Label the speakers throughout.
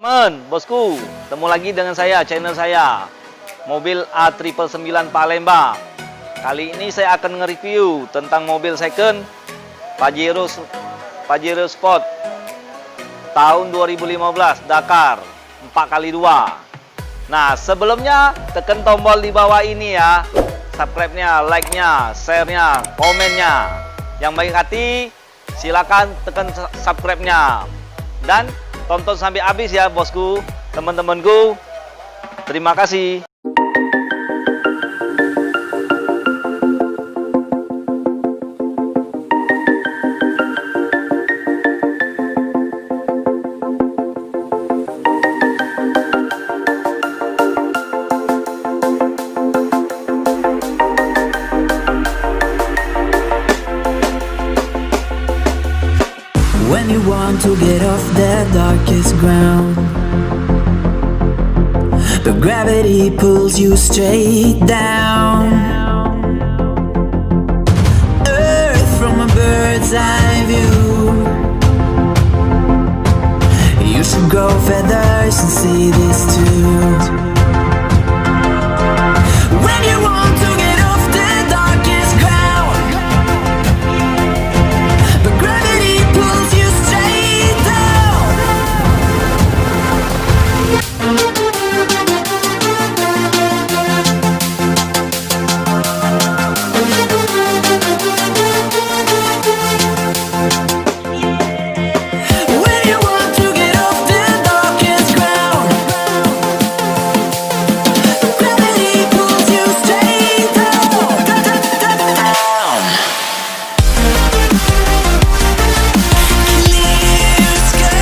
Speaker 1: Bosku, ketemu lagi dengan saya, channel saya, mobil A999 Palembang. Kali ini saya akan nge-review tentang mobil second Pajero Sport tahun 2015 Dakar 4x2. Nah, sebelumnya tekan tombol di bawah ini ya, subscribe-nya, like-nya, share-nya, komennya. Yang baik hati silakan tekan subscribe-nya dan tonton sampai habis ya bosku, teman-temanku. Terima kasih.
Speaker 2: When you want to get off the darkest ground, but gravity pulls you straight down. Earth from a bird's eye view. You should grow feathers and see this too. When you want to get off the darkest ground, but gravity pulls you straight down. When you want to get off the darkest ground, but gravity pulls you straight down, down. Clear sky. Where am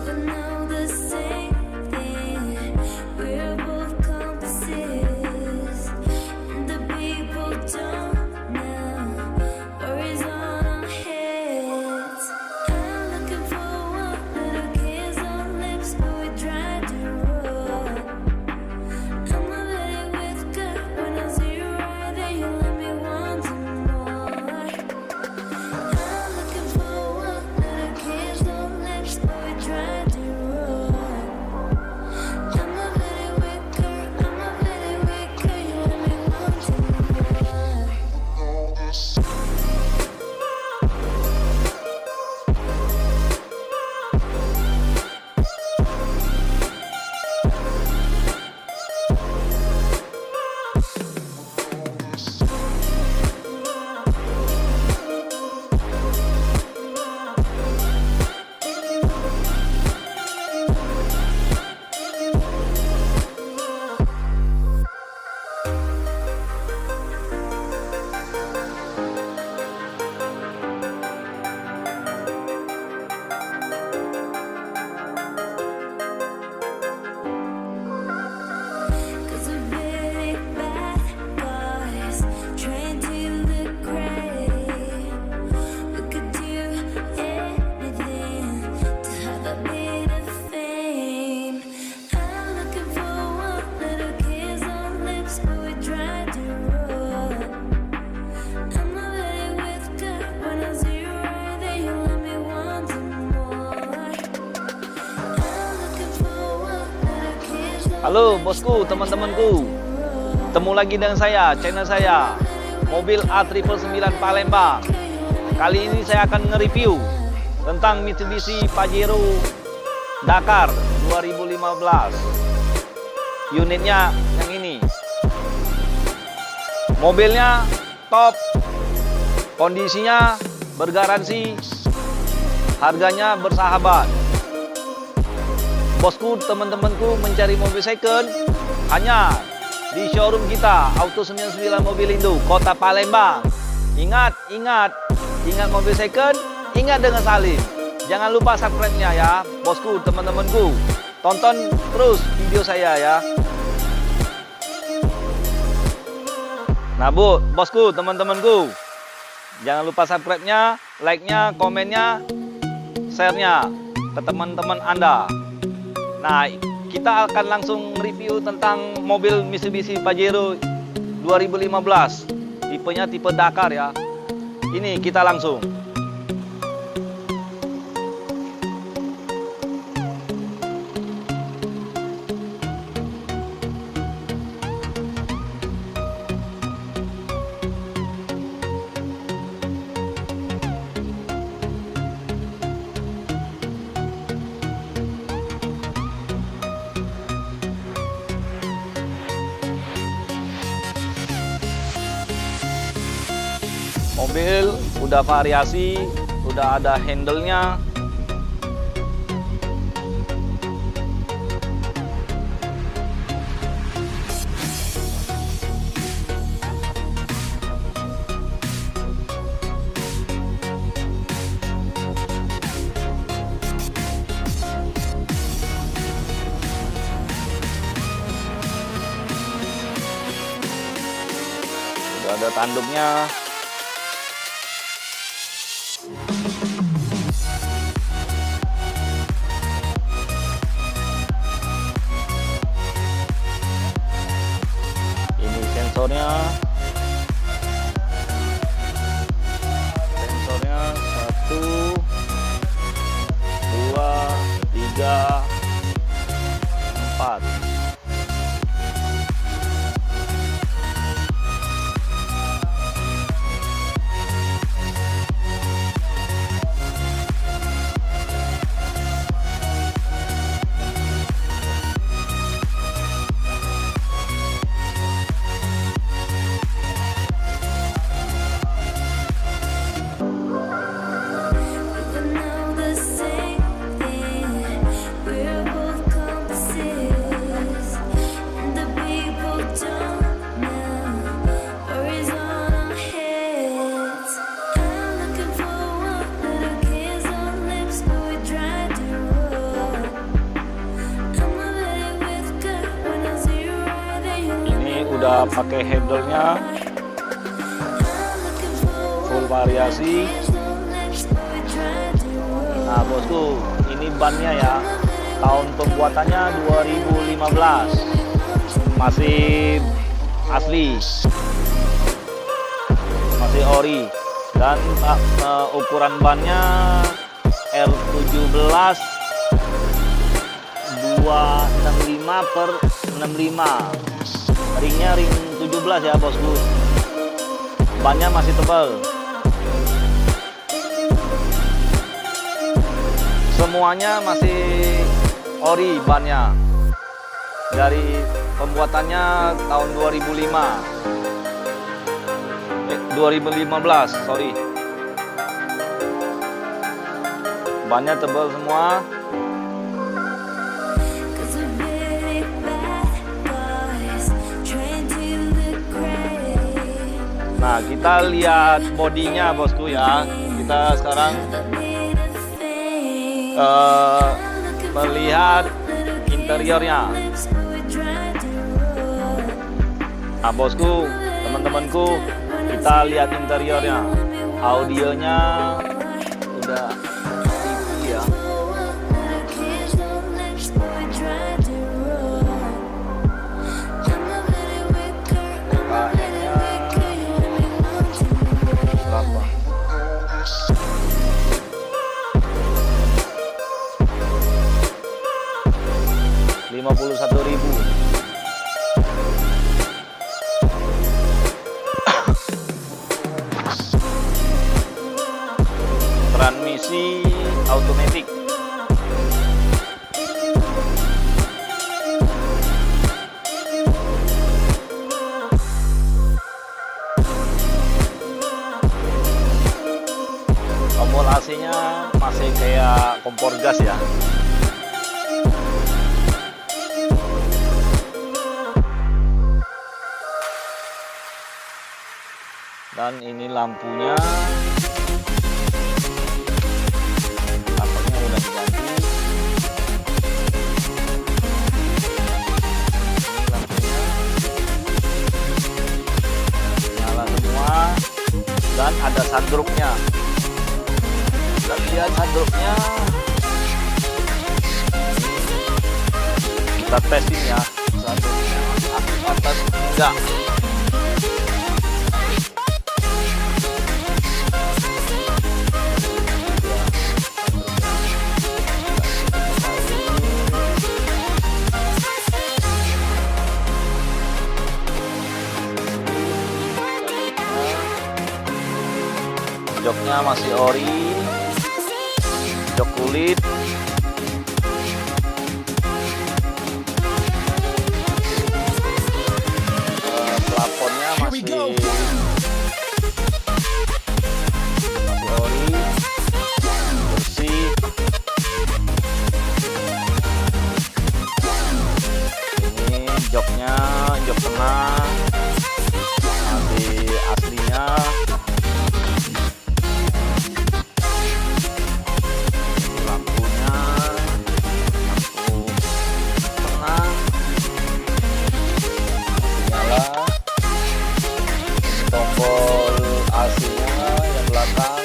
Speaker 2: I know the same thing. We're both compasses, and the people don't know worries on our heads. I'm looking for one little kiss on lips, but we try to roll. I'm not ready with good when I see you right there. You let me want some more. I'm looking for one little kiss on lips, but we try to roll. I'm not ready with good, I'm not ready with good. You let me want some more. Cause we're big bad guys trying to look great. We could do anything to have a bit of fame. I'm looking for one little kiss on lips, but we try to roll. I'm not ready with good when I see you right there. You let me want some more. I'm looking for one little kiss on
Speaker 1: Halo bosku, teman-temanku, ketemu lagi dengan saya, channel saya, mobil A999 Palembang. Kali ini saya akan nge-review tentang Mitsubishi Pajero Dakar 2015. Unitnya yang ini. Mobilnya top, kondisinya bergaransi, harganya bersahabat. Bosku, teman-temanku mencari mobil second hanya di showroom kita, Auto 99 Mobilindo, Kota Palembang. Ingat mobil second, ingat dengan Salim. Jangan lupa subscribe-nya ya, bosku, teman-temanku. Tonton terus video saya ya. Nah bu, bosku, teman-temanku, jangan lupa subscribe-nya, like-nya, komennya, share-nya ke teman-teman Anda. Nah, kita akan langsung review tentang mobil Mitsubishi Pajero 2015. Tipenya tipe Dakar ya. Ini kita langsung. Mobil udah variasi, udah ada handle-nya. Udah ada tanduknya. Sensornya 1, 2, 3, 4. Udah pakai handle-nya full variasi. Nah bosku, ini bannya ya, tahun pembuatannya 2015, masih asli, masih ori, dan ukuran bannya R17 265/65. Ringnya ring 17 ya bosku. Bannya masih tebal. Semuanya masih ori bannya. Dari pembuatannya tahun 2015, sorry. Bannya tebal semua. Nah, kita lihat bodinya bosku ya. Kita sekarang melihat interiornya. Nah bosku, teman-temanku, kita lihat interiornya. Audionya udah TV ya. Berapa? 51.000. Transmisi automatic. Kompor AC-nya masih kayak kompor gas ya. Dan ini lampunya. Lampunya udah diganti. Ini lampunya. dan ada sunroofnya. Kita lihat sunroofnya, kita testin ya sunroofnya aktif atas enggak. Joknya masih ori, jok kulit. Plafonnya masih ori, bersih. Ini joknya, jok tengah masih aslinya. Tombol AC-nya yang belakang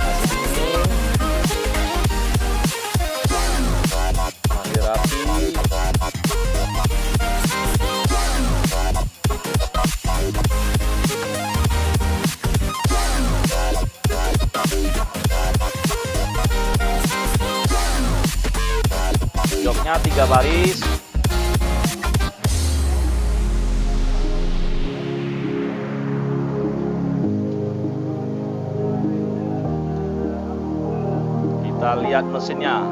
Speaker 1: masih dingin, masih rapi. Joknya 3 baris. Kita lihat mesinnya.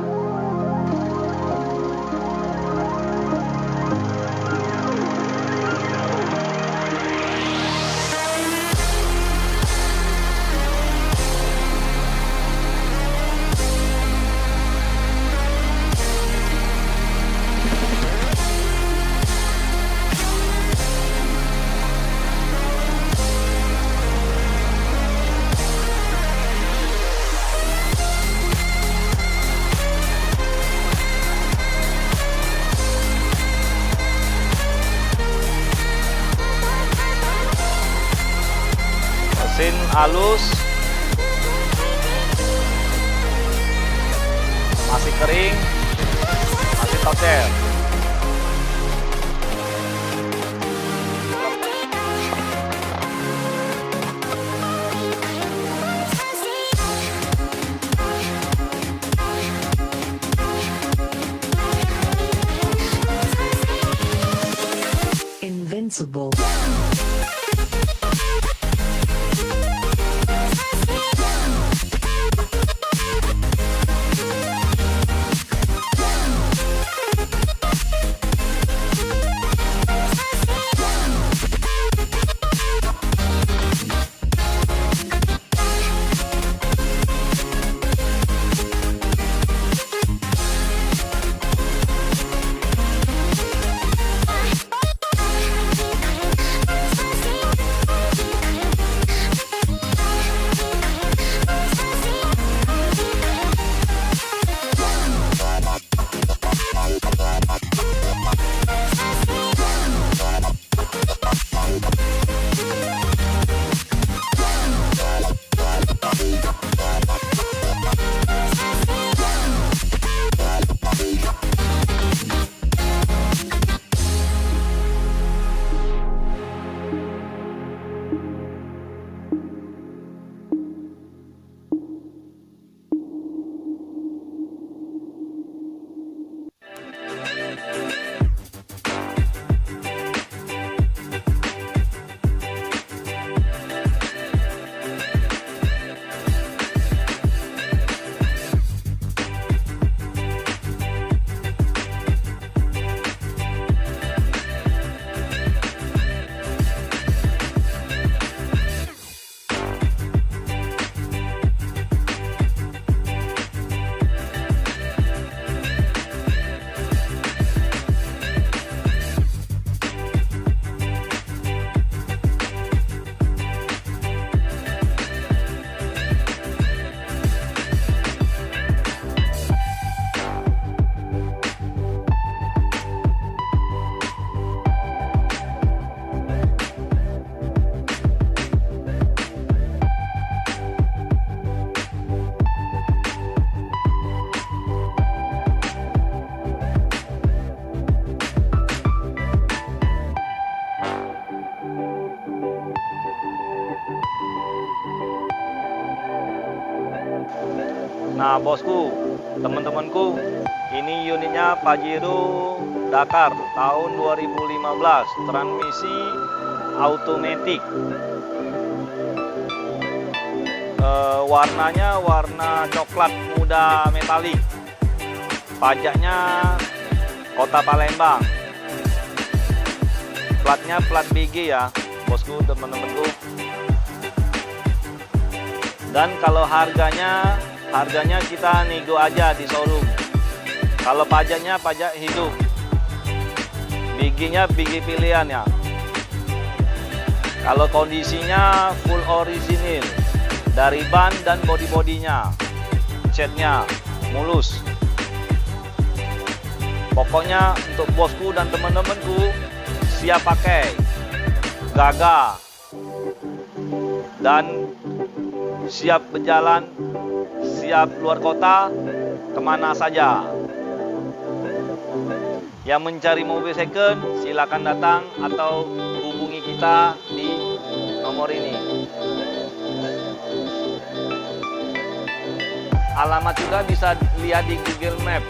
Speaker 1: Mesin halus, masih kering, masih tocer.
Speaker 3: Invincible.
Speaker 1: Nah bosku, teman-temanku, ini unitnya Pajero Dakar tahun 2015, transmisi automatic. Warnanya warna coklat muda metalik. Pajaknya Kota Palembang. Platnya plat BG ya, bosku, teman-temanku. Dan kalau harganya kita nego aja di showroom. Kalau pajaknya pajak hidup. BG-nya BG pilihan ya. Kalau kondisinya full orisinil. Dari ban dan body-bodinya, catnya mulus. Pokoknya untuk bosku dan teman-temanku siap pakai, gagah, dan siap berjalan, siap luar kota, kemana saja. Yang mencari mobil second, silakan datang atau hubungi kita di nomor ini. Alamat juga bisa lihat di Google Map.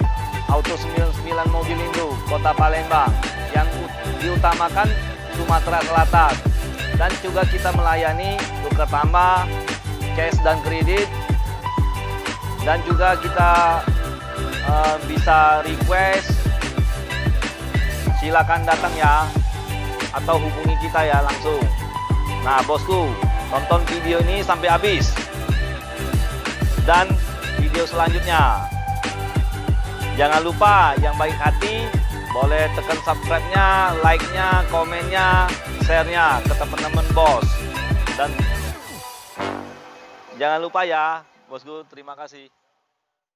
Speaker 1: Auto 99 Mobil Indo, Kota Palembang, yang diutamakan Sumatera Selatan. Dan juga kita melayani tukar tambah, cash dan kredit. Dan juga kita bisa request. Silakan datang ya, atau hubungi kita ya langsung. Nah bosku, tonton video ini sampai habis. Dan video selanjutnya, jangan lupa yang baik hati boleh tekan subscribe-nya, like-nya, komennya, share-nya ke teman-teman bos. Dan jangan lupa ya bosku, terima kasih.